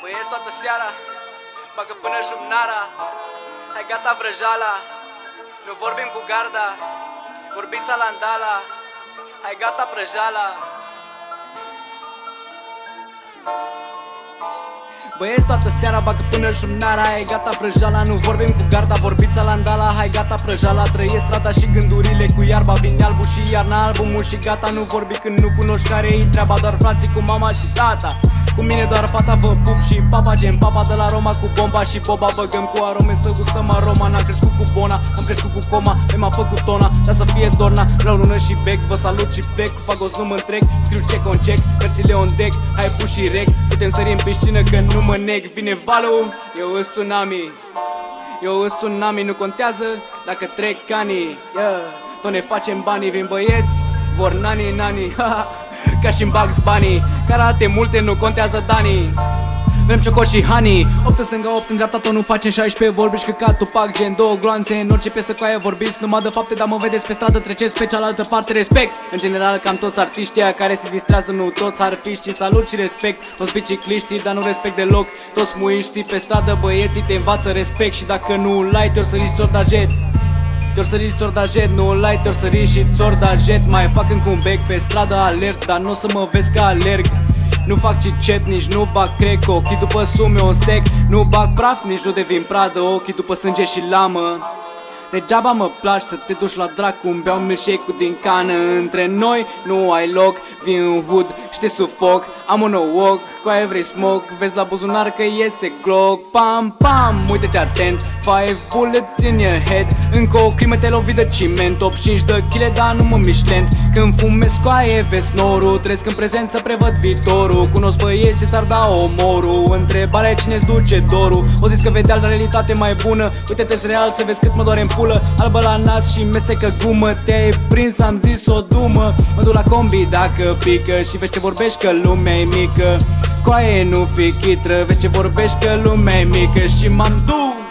Băieți toată seara, bagă până jumnara. Hai gata vrăjala, nu vorbim cu garda. Vorbița la andala, hai gata prăjala. Băieți toată seara, bagă până jumnara. Hai gata vrăjala, nu vorbim cu garda. Vorbița la andala, hai gata prăjala. Trăiesc strada și gândurile cu iarba. Vine albul și iarna, albumul și gata. Nu vorbi când nu cunoști care-i treaba. Doar frații cu mama și tata. Cu mine doar fata, vă pup și papa. Gen papa de la Roma cu bomba și boba. Băgăm cu arome să gustăm aroma. N-am crescut cu bona, am crescut cu coma. M-a făcut tona, dar să fie dorna. Vreau lună și bec, vă salut și bec. Fagos nu mă întreg, scriu check on check. Cărțile on deck, hai pus și rec. Putem sări în piscină că nu mă neg. Vine valul, eu îs tsunami. Eu îs tsunami, nu contează dacă trec anii. Tot ne facem banii, vin băieți, vor nani, ca și-n Bugs Bunny. Karate multe, nu contează Dani. Vrem ciocot și honey. 8 în stânga, 8 în dreapta, tot nu facem 16. Vorbiși că ca Tupac, gen două gloanțe. În orice piesă cu aia vorbiți numai de fapte. Dar mă vedeți pe stradă, treceți pe cealaltă parte. Respect, în general cam toți artiștii aia care se distrează, nu toți arfiștii. Salut și respect, toți bicicliștii, dar nu respect deloc toți muiștii pe stradă. Băieții te învață respect și dacă nu îl ai, te-or sări ți-or da jet. Te-or sări ți-or da jet, nu îl ai, te-or sări și ți-or da jet. Mai fac încă un bec pe stradă alert, dar nu o să mă vezi că alerg. Nu fac cicet, nici nu bag crack. Ochii după sume un steak. Nu bag praf, nici nu devin pradă. Ochii după sânge și lamă. Degeaba mă placi să te duci la dracu. Îmi beau milkshake-ul din cană. Între noi nu ai loc. Vin în hood și te sufoc. Am un nou walk, cu aia vrei smoke. Vezi la buzunar că iese Glock. Pam, pam, uite-te atent. 5 bullets in your head. Încă o crimă, te lovi de ciment. 85 de kg, dar nu mă mișc lent. Când fumez coaie, vezi norul. Trăiesc în prezent să prevăd viitorul. Cunosc băieți ce ți-ar da omorul. Întrebarea cine-ți duce dorul. O zis că vede altă realitate mai bună. Uite-te-ți real să vezi cât mă doare în pulă. Albă la nas și mestecă gumă. Te-ai prins, am zis o dumă. Mă duc la combi dacă pică. Și vezi ce vorbești că lumea e mică. Coaie, nu fi chitră. Vezi ce vorbești că lumea e mică. Și m-am dus.